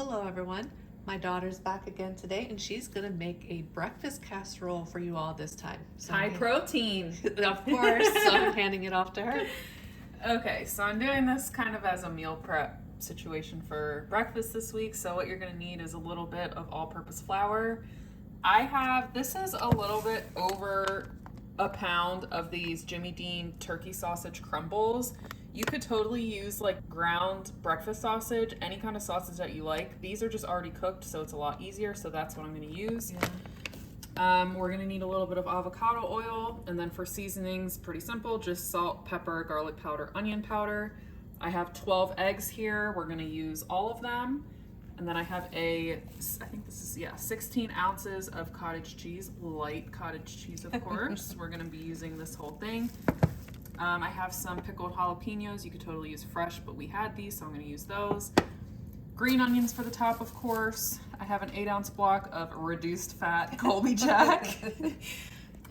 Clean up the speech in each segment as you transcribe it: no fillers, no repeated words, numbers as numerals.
Hello everyone, my daughter's back again today and she's gonna make a breakfast casserole for you all this time. So High protein. Of course, so I'm handing it off to her. Okay, so I'm doing this kind of as a meal prep situation for breakfast this week. So what you're gonna need is a little bit of all-purpose flour. This is a little bit over a pound of these Jimmy Dean turkey sausage crumbles. You could totally use like ground breakfast sausage, any kind of sausage that you like. These are just already cooked, so it's a lot easier, so that's what I'm gonna use. Yeah. We're gonna need a little bit of avocado oil, and then for seasonings, pretty simple, just salt, pepper, garlic powder, onion powder. I have 12 eggs here. We're gonna use all of them. And then I have I think this is, 16 ounces of cottage cheese, light cottage cheese, of course. We're gonna be using this whole thing. I have some pickled jalapenos. You could totally use fresh, but we had these, so I'm gonna use those. Green onions for the top, of course. I have an 8-ounce block of reduced fat Colby Jack.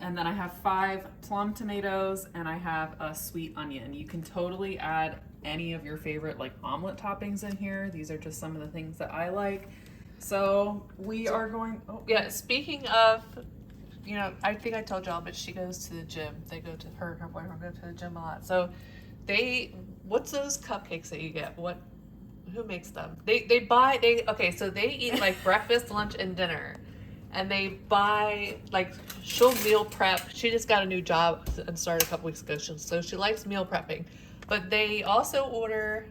And then I have 5 plum tomatoes, and I have a sweet onion. You can totally add any of your favorite like omelet toppings in here. These are just some of the things that I like. So we are going, Speaking of, I think I told y'all, but she goes to the gym. Her and her boyfriend go to the gym a lot. So what's those cupcakes that you get? Who makes them? So they eat like breakfast, lunch, and dinner. And they buy, she'll meal prep. She just got a new job and started a couple weeks ago. So she likes meal prepping. But they also order,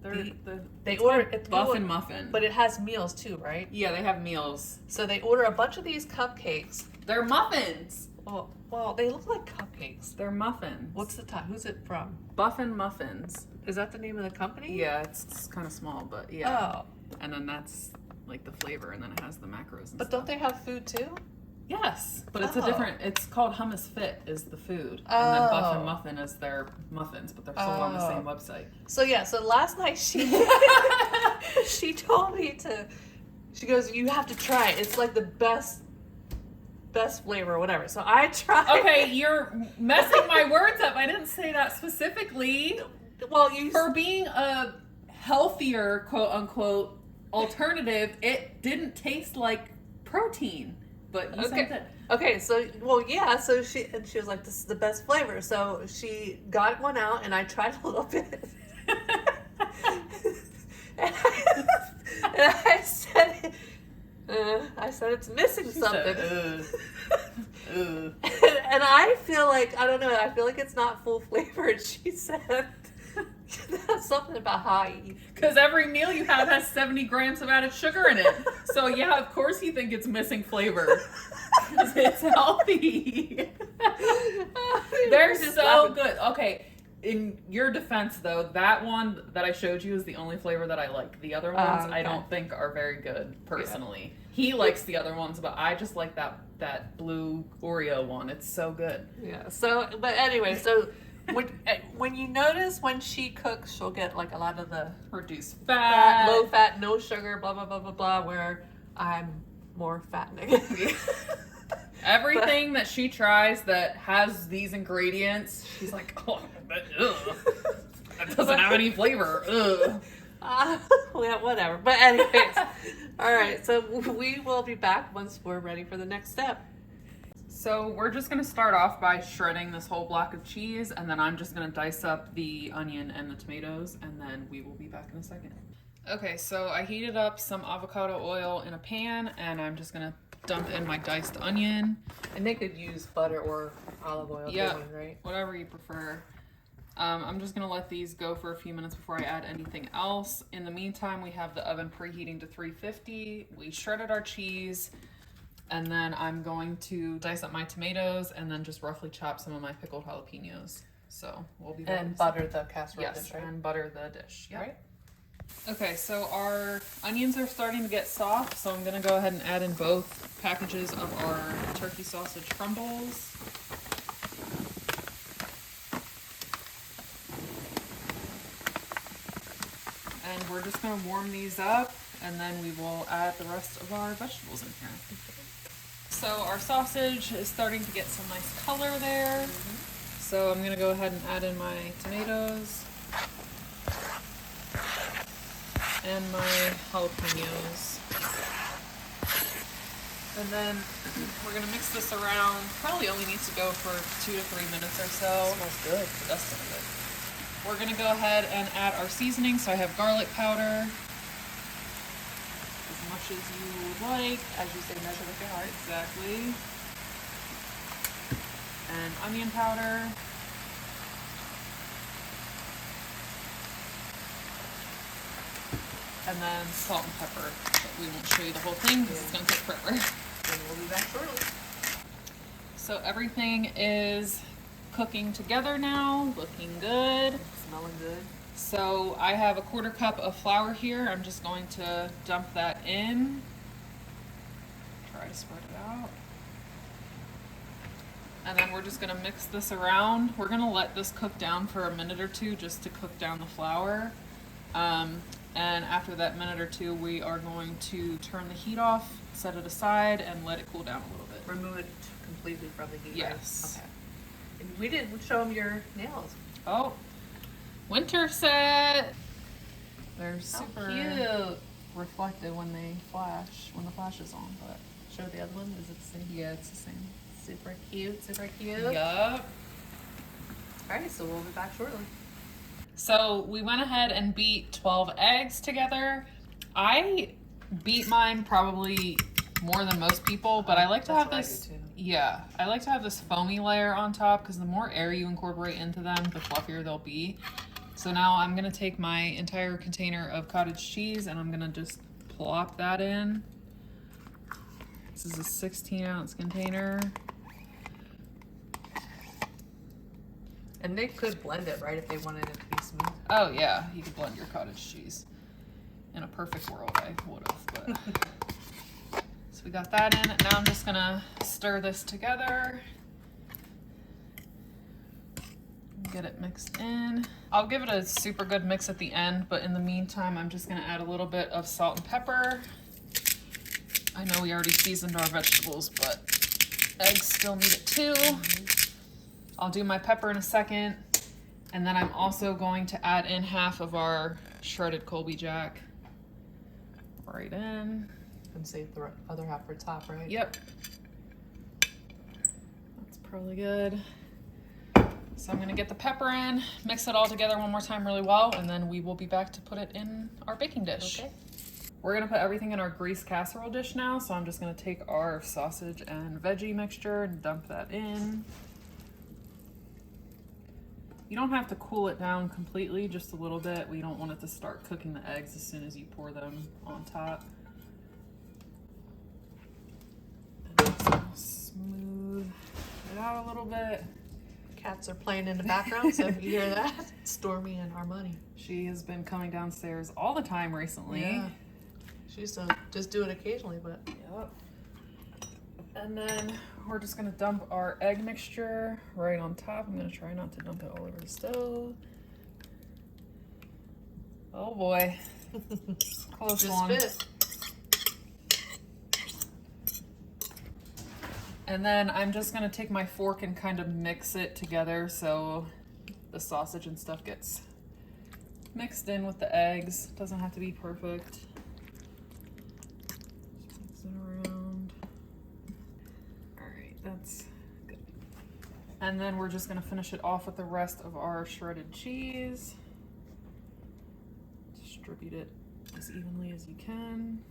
it's Buffin Muffin. But it has meals too, right? Yeah, they have meals. So they order a bunch of these cupcakes. They're muffins. Well, they look like cupcakes. They're muffins. What's the type? Who's it from? Buffin Muffins. Is that the name of the company? Yeah, it's kind of small, but yeah. Oh. And then that's like the flavor, and then it has the macros and But stuff. don't they have food too? Yes, but it's it's called Hummus Fit is the food. Oh. And then Buffin Muffin is their muffins, but they're sold on the same website. So last night she told me she goes, you have to try it. It's like the best flavor or whatever. So I tried. Okay, you're messing my words up. I didn't say that specifically. Well, for being a healthier, quote unquote, alternative, it didn't taste like protein. But you said that. Okay, so she was like, this is the best flavor. So she got one out and I tried a little bit. and I said it's missing something. And And I feel like, I don't know, I feel like it's not full flavored. She said something about how I eat. Because every meal you have has 70 grams of added sugar in it. So yeah, of course you think it's missing flavor. Because it's healthy. They're so good. Okay, in your defense though, that one that I showed you is the only flavor that I like. The other ones I don't think are very good, personally. Yeah. He likes the other ones, but I just like that blue Oreo one. It's so good. Yeah, but anyway, when you notice when she cooks, she'll get like a lot of the reduced fat, low fat, no sugar, blah blah blah blah blah. Where I'm more fattening. Everything that she tries that has these ingredients, she's like, oh, that doesn't have any flavor. Well, whatever. But anyways, all right. So we will be back once we're ready for the next step. So we're just going to start off by shredding this whole block of cheese, and then I'm just going to dice up the onion and the tomatoes, and then we will be back in a second. Okay, so I heated up some avocado oil in a pan, and I'm just going to dump in my diced onion. And they could use butter or olive oil. Yeah, right? Whatever you prefer. I'm just going to let these go for a few minutes before I add anything else. In the meantime, we have the oven preheating to 350. We shredded our cheese. And then I'm going to dice up my tomatoes and then just roughly chop some of my pickled jalapenos. So we'll be back. And butter the casserole dish, right? And butter the dish. Yep. Right. Okay, so our onions are starting to get soft, so I'm going to go ahead and add in both packages of our turkey sausage crumbles. And we're just going to warm these up, and then we will add the rest of our vegetables in here. So our sausage is starting to get some nice color there. So I'm going to go ahead and add in my tomatoes. and my jalapenos. And then we're gonna mix this around. Probably only needs to go for 2 to 3 minutes or so. Smells good. It does smell good. We're gonna go ahead and add our seasoning. So I have garlic powder, as much as you would like. As you say, measure with your heart. Exactly. And onion powder. And then salt and pepper. But we won't show you the whole thing because it's gonna take forever. And we'll be back shortly. So everything is cooking together now, looking good. Smelling good. So I have a 1/4 cup of flour here. I'm just going to dump that in. Try to spread it out. And then we're just gonna mix this around. We're gonna let this cook down for a minute or two just to cook down the flour. And after that minute or two, we are going to turn the heat off, set it aside, and let it cool down a little bit. Remove it completely from the heat. Yes. Right? Okay. And we didn't show them your nails. Oh, winter set. They're How super cute. reflective when they flash, when the flash is on. But Show the other one. Is it the same? yeah, it's the same. Super cute. Super cute. Yup. All right, so we'll be back shortly. So we went ahead and beat 12 eggs together. I beat mine probably more than most people, but I like to have That's this. what I do too. Yeah, I like to have this foamy layer on top because the more air you incorporate into them, the fluffier they'll be. So now I'm gonna take my entire container of cottage cheese and I'm gonna just plop that in. This is a 16-ounce container. And they could blend it, right, if they wanted it to be smooth. Oh yeah, you could blend your cottage cheese. In a perfect world, I would have, but. So we got that in. Now I'm just gonna stir this together. Get it mixed in. I'll give it a super good mix at the end, but in the meantime, I'm just gonna add a little bit of salt and pepper. I know we already seasoned our vegetables, but eggs still need it too. I'll do my pepper in a second. And then I'm also going to add in half of our shredded Colby Jack. Right in. And save the other half for top, right? Yep. That's probably good. So I'm gonna get the pepper in, mix it all together one more time really well, and then we will be back to put it in our baking dish. Okay. We're gonna put everything in our grease casserole dish now, so I'm just gonna take our sausage and veggie mixture and dump that in. You don't have to cool it down completely, just a little bit. We don't want it to start cooking the eggs as soon as you pour them on top. And just smooth it out a little bit. Cats are playing in the background, so if you hear that, Stormy and Armani. She has been coming downstairs all the time recently. Yeah. She used to just do it occasionally, but. Yep. And then we're just gonna dump our egg mixture right on top. I'm gonna try not to dump it all over the stove. Oh boy. Close Just one. fit. And then I'm just gonna take my fork and kind of mix it together so the sausage and stuff gets mixed in with the eggs. Doesn't have to be perfect. Just mix it around. Alright, that's good. And then we're just gonna finish it off with the rest of our shredded cheese. Distribute it as evenly as you can.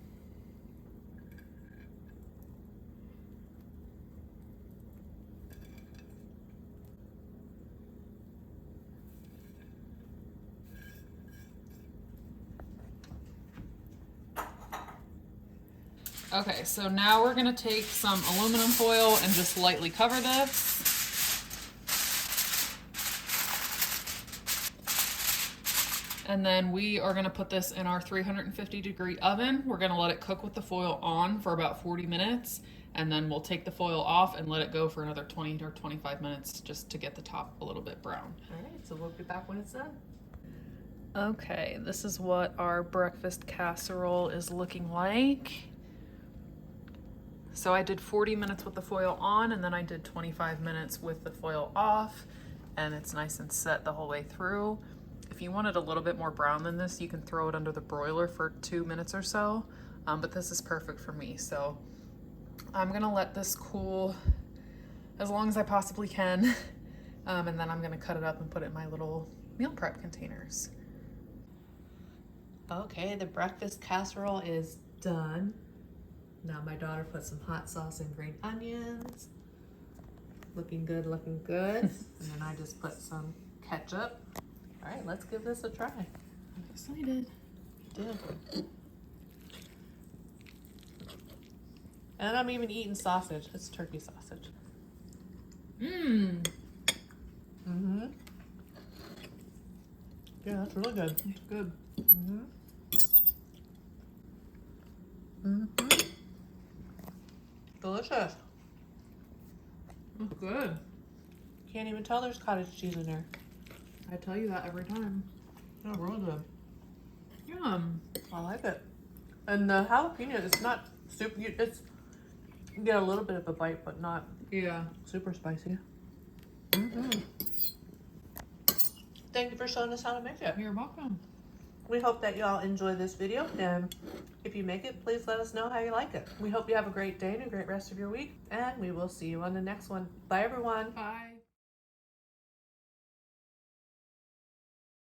Okay, so now we're gonna take some aluminum foil and just lightly cover this. And then we are gonna put this in our 350-degree oven. We're gonna let it cook with the foil on for about 40 minutes, and then we'll take the foil off and let it go for another 20 or 25 minutes just to get the top a little bit brown. All right, so we'll be back when it's done. Okay, this is what our breakfast casserole is looking like. So I did 40 minutes with the foil on, and then I did 25 minutes with the foil off, and it's nice and set the whole way through. If If you want it a little bit more brown than this, you can throw it under the broiler for 2 minutes or so. But this is perfect for me. So I'm gonna let this cool as long as I possibly can. And then I'm gonna cut it up and put it in my little meal prep containers. Okay, the breakfast casserole is done. Now my daughter put some hot sauce and green onions. Looking good, looking good. And then I just put some ketchup. All right, let's give this a try. I'm excited. Yeah. And I'm even eating sausage. It's turkey sausage. Mmm. Mm-hmm. Yeah, that's really good. It's good. Mm-hmm. Mm-hmm. Delicious. It's good. Can't even tell there's cottage cheese in there. I tell you that every time. Oh, really good. Yum. I like it. And the jalapeno is not super, it's, you get a little bit of a bite, but not Yeah. super spicy. Mm-hmm. Thank you for showing us how to make it. You're welcome. We hope that y'all enjoy this video, and if you make it, please let us know how you like it. We hope you have a great day and a great rest of your week, and we will see you on the next one. Bye, everyone. Bye.